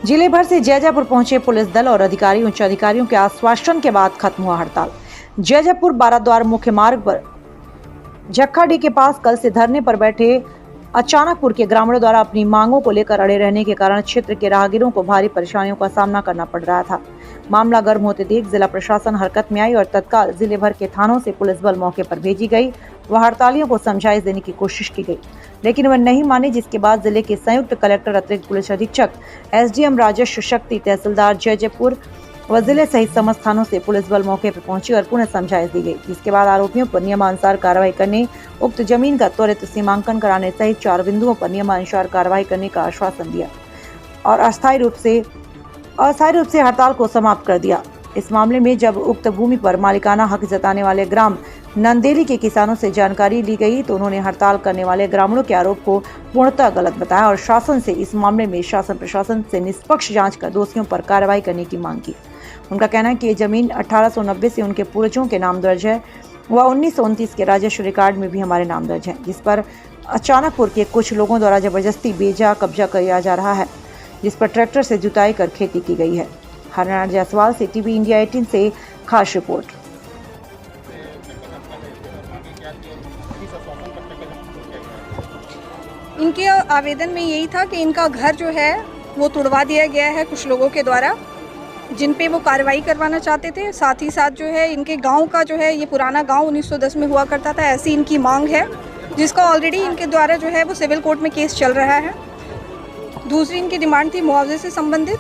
जिले भर से जैजापुर पहुंचे पुलिस दल और अधिकारी उच्च अधिकारियों के आश्वासन के बाद खत्म हुआ हड़ताल। जैजापुर बाराद्वार मुख्य मार्ग पर जक्खाडी के पास कल से धरने पर बैठे अचानकपुर के ग्रामीणों द्वारा अपनी मांगों को लेकर अड़े रहने के कारण क्षेत्र के राहगीरों को भारी परेशानियों का सामना करना पड़ रहा था। मामला गर्म होते देख जिला प्रशासन हरकत में आई और तत्काल जिले भर के थानों से पुलिस बल मौके पर भेजी गई व हड़तालियों को समझाइश देने की कोशिश की गई, लेकिन वह नहीं माने, जिसके बाद जिले के संयुक्त कलेक्टर, अतिरिक्त पुलिस अधीक्षक, एसडीएम राजस्व शक्ति, तहसीलदार जैजैपुर व जिले सहित समस्त थानों से पुलिस बल मौके पर पहुंची और पुनः समझाइश दी गई, जिसके बाद आरोपियों पर नियमानुसार कार्रवाई करने, उक्त जमीन का त्वरित सीमांकन कराने सहित 4 बिंदुओं पर नियमानुसार कार्रवाई करने का आश्वासन दिया और अस्थायी रूप से हड़ताल को समाप्त कर दिया। इस मामले में जब उक्त भूमि पर मालिकाना हक जताने वाले ग्राम नंदेली के किसानों से जानकारी ली गई तो उन्होंने हड़ताल करने वाले ग्रामीणों के आरोप को पूर्णतः गलत बताया और शासन से इस मामले में शासन प्रशासन से निष्पक्ष जांच कर दोषियों पर कार्रवाई करने की मांग की। उनका कहना है कि ये जमीन 1890 से उनके पूर्वजों के नाम दर्ज है व 1929 के राजस्व रिकॉर्ड में भी हमारे नाम दर्ज है, जिस पर अचानकपुर के कुछ लोगों द्वारा जबरदस्ती बेजा कब्जा किया जा रहा है, जिस पर ट्रैक्टर से जुताई कर खेती की गई है। हरनाथ जायसवाल से टीवी इंडिया 18 से खास रिपोर्ट। इनके आवेदन में यही था कि इनका घर जो है वो तुड़वा दिया गया है कुछ लोगों के द्वारा, जिन पे वो कार्रवाई करवाना चाहते थे। साथ ही साथ जो है इनके गांव का जो है ये पुराना गांव 1910 में हुआ करता था, ऐसी इनकी मांग है, जिसका ऑलरेडी इनके द्वारा जो है वो सिविल कोर्ट में केस चल रहा है। दूसरी इनकी डिमांड थी मुआवजे से संबंधित।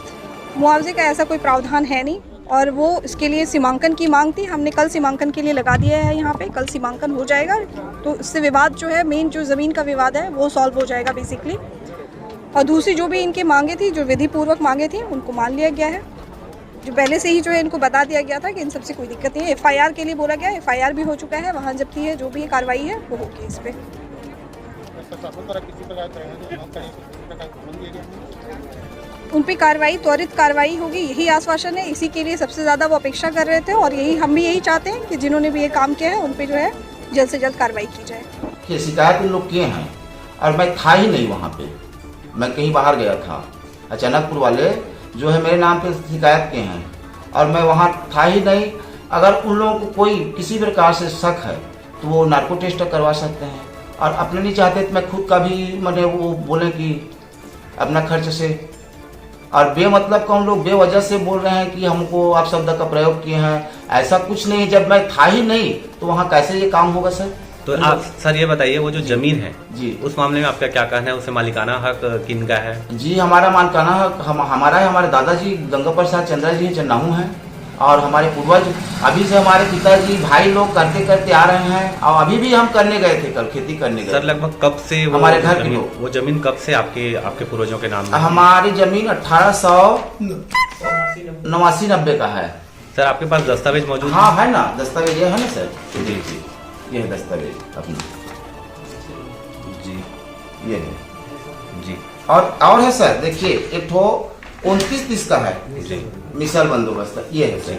मुआवजे का ऐसा कोई प्रावधान है नहीं और वो इसके लिए सीमांकन की मांग थी। हमने कल सीमांकन के लिए लगा दिया है, यहाँ पे कल सीमांकन हो जाएगा तो इससे विवाद जो है, मेन जो ज़मीन का विवाद है वो सॉल्व हो जाएगा बेसिकली। और दूसरी जो भी इनकी मांगे थी, जो विधि पूर्वक मांगे थी, उनको मान लिया गया है। जो पहले से ही जो है इनको बता दिया गया था कि इन सबसे कोई दिक्कत नहीं है। एफआईआर के लिए बोला गया, एफआईआर भी हो चुका है, वहाँ जब्ती है, जो भी कार्रवाई है वो होगी इस पर। उन पर कार्रवाई, त्वरित कार्रवाई होगी, यही आश्वासन है। इसी के लिए सबसे ज़्यादा वो अपेक्षा कर रहे थे और यही हम भी यही चाहते हैं कि जिन्होंने भी ये काम किया है उन पर जो है जल्द से जल्द कार्रवाई की जाए। कि शिकायत लोग किए हैं और मैं था ही नहीं वहाँ पे, मैं कहीं बाहर गया था। अचानकपुर वाले जो है मेरे नाम पे शिकायत किए हैं और मैं वहाँ था ही नहीं। अगर उन लोगों को कोई किसी प्रकार से शक है तो वो नार्को टेस्ट करवा सकते हैं और अपने नहीं चाहते तो मैं खुद का भी मैंने वो बोले कि अपना खर्च से, और बेमतलब का उन लोग बेवजह से बोल रहे हैं कि हमको आप शब्द का प्रयोग किए हैं। ऐसा कुछ नहीं, जब मैं था ही नहीं तो वहाँ कैसे ये काम होगा सर? तो आप सर ये बताइए, वो जो जमीन है जी, उस मामले में आपका क्या कहना है? उसे मालिकाना हक किनका है? जी हमारा मालिकाना हक हमारा है। हमारे दादाजी गंगा प्रसाद चंद्रा जी जन्नाहू हैं और हमारे पूर्वज अभी से हमारे पिताजी भाई लोग करते करते आ रहे हैं और अभी भी हम करने गए थे, कल खेती करने गए। सर लगभग कब से वो हमारे घर की वो जमीन कब से आपके पूर्वजों के नाम? हमारी जमीन 1889-90 का है। सर आपके पास दस्तावेज मौजूद? हाँ है ना, दस्तावेज ये है ना सर। जी जी, ये है दस्तावेज अपनी जी, ये है जी। और है सर, देखिए एक ठो 29-30 का है जी, मिसाल बंदोबस्त, ये है सर।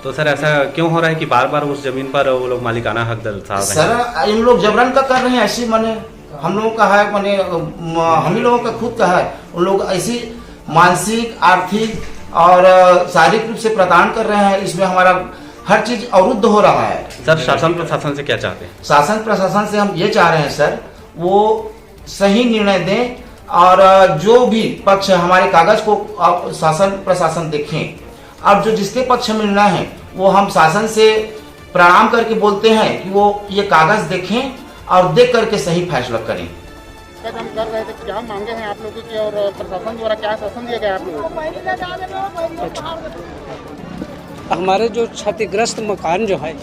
तो सर ऐसा क्यों हो रहा है कि बार बार उस जमीन पर वो लोग मालिकाना हक दर्शा रहे हैं? सर इन लोग जबरन का कर रहे हैं, ऐसी माने हम लोगों का है, माने हम ही लोगों का खुद का है। उन लोग ऐसी मानसिक, आर्थिक और शारीरिक रूप से प्रदान कर रहे हैं। इसमें हमारा हर चीज अवरुद्ध हो रहा है। सर शासन प्रशासन से क्या चाहते हैं? शासन प्रशासन से हम ये चाह रहे हैं सर, वो सही निर्णय दें और जो भी पक्ष है हमारे कागज को शासन प्रशासन देखें। अब जो जिसके पक्ष में मिलना है वो हम शासन से प्रणाम करके बोलते हैं कि वो ये कागज देखें और देख करके सही फैसला करें। हम कर रहे थे, क्या मांगे हैं आप लोगों की और प्रशासन द्वारा क्या शासन दिया गया आप लोगों को? हमारे जो क्षतिग्रस्त मकान जो है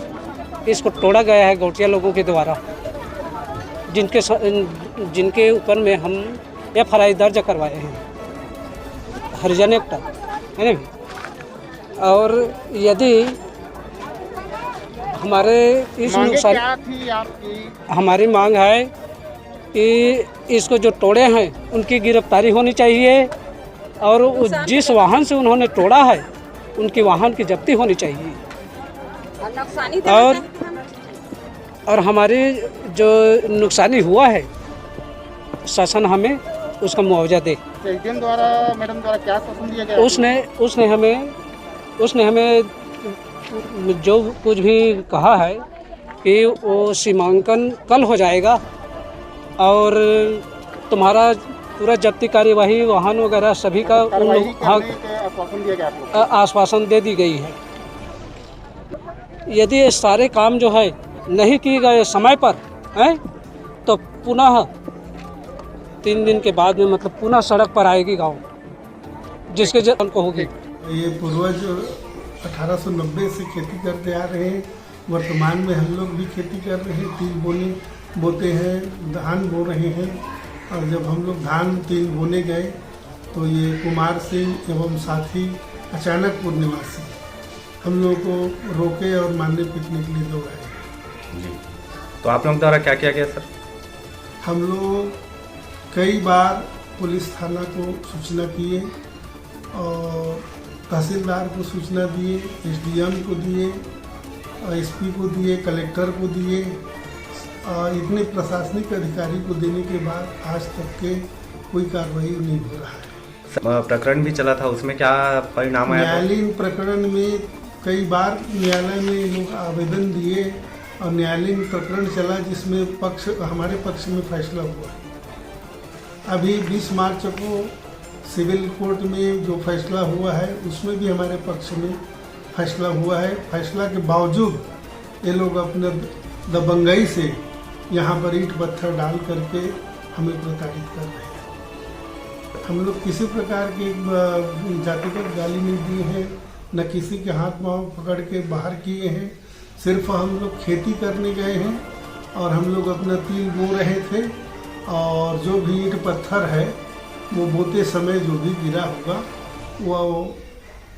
इसको तोड़ा गया है गौटिया लोगों के द्वारा, जिनके ऊपर में हम एफआईआर दर्ज करवाए हैं, हरिजन एक्ट है ना। और यदि हमारे इस नुकसान, क्या थी आपकी? हमारी मांग है कि इसको जो तोड़े हैं उनकी गिरफ्तारी होनी चाहिए और जिस वाहन से उन्होंने तोड़ा है उनके वाहन की जब्ती होनी चाहिए और हमारी जो नुकसानी हुआ है शासन हमें उसका मुआवजा दे। एसडीएम द्वारा मैडम द्वारा क्या आश्वासन दिया गया? उसने हमें जो कुछ भी कहा है कि वो सीमांकन कल हो जाएगा और तुम्हारा पूरा जब्ती कार्यवाही वाहन वगैरह सभी का उन लोग आश्वासन दिया गया आप लोग? आश्वासन दे दी गई है। यदि ये सारे काम जो है नहीं किए गए समय पर हैं तो पुनः 3 दिन के बाद में मतलब पुनः सड़क पर आएगी गांव, जिसके जन को होगी। ये पूर्वज 1890 से खेती करते आ रहे हैं। वर्तमान में हम लोग भी खेती कर रहे हैं, तिल बोते हैं, धान बो रहे हैं। और जब हम लोग धान तिल बोने गए तो ये कुमार सिंह एवं साथी अचानकपुर निवासी हम लोग को रोके और मारने पीटने के लिए दौड़ाए। जी, तो आप लोग द्वारा क्या किया गया सर? हम लोग कई बार पुलिस थाना को सूचना किए और तहसीलदार को सूचना दिए, एसडीएम को दिए, एसपी को दिए, कलेक्टर को दिए। इतने प्रशासनिक अधिकारी को देने के बाद आज तक के कोई कार्रवाई नहीं हो रहा है। प्रकरण भी चला था, उसमें क्या परिणाम आया? न्यायालयीन प्रकरण में कई बार न्यायालय में लोग आवेदन दिए और न्यायालयीन प्रकरण चला जिसमें हमारे पक्ष में फैसला हुआ। अभी 20 मार्च को सिविल कोर्ट में जो फैसला हुआ है उसमें भी हमारे पक्ष में फैसला हुआ है। फैसला के बावजूद ये लोग अपने दबंगई से यहाँ पर ईंट पत्थर डाल करके हमें प्रताड़ित कर रहे हैं। हम लोग किसी प्रकार की जातिगत गाली नहीं दिए हैं, न किसी के हाथ पाँव पकड़ के बाहर किए हैं। सिर्फ हम लोग खेती करने गए हैं और हम लोग अपना तिल बो रहे थे और जो भी ईंट पत्थर है वो बोते समय जो भी गिरा होगा वो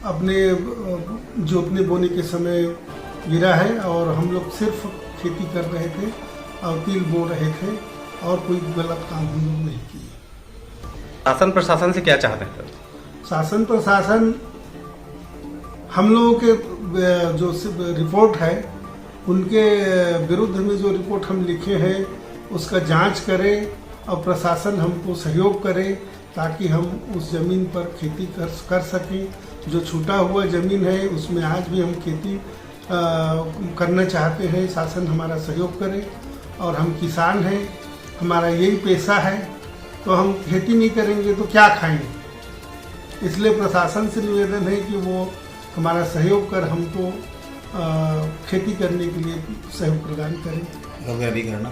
अपने जोतने बोने के समय गिरा है और हम लोग सिर्फ खेती कर रहे थे और तिल बो रहे थे और कोई गलत काम हम लोग नहीं किए। शासन प्रशासन से क्या चाहते हैं? शासन प्रशासन हम लोगों के जो रिपोर्ट है उनके विरुद्ध में जो रिपोर्ट हम लिखे हैं उसका जांच करे और प्रशासन हमको सहयोग करे ताकि हम उस ज़मीन पर खेती कर सकें। जो छूटा हुआ ज़मीन है उसमें आज भी हम खेती करना चाहते हैं, शासन हमारा सहयोग करे। और हम किसान हैं, हमारा यही पेशा है, तो हम खेती नहीं करेंगे तो क्या खाएंगे। इसलिए प्रशासन से निवेदन है कि वो हमारा सहयोग कर हमको खेती करने के लिए सहयोग प्रदान करें। अभी करना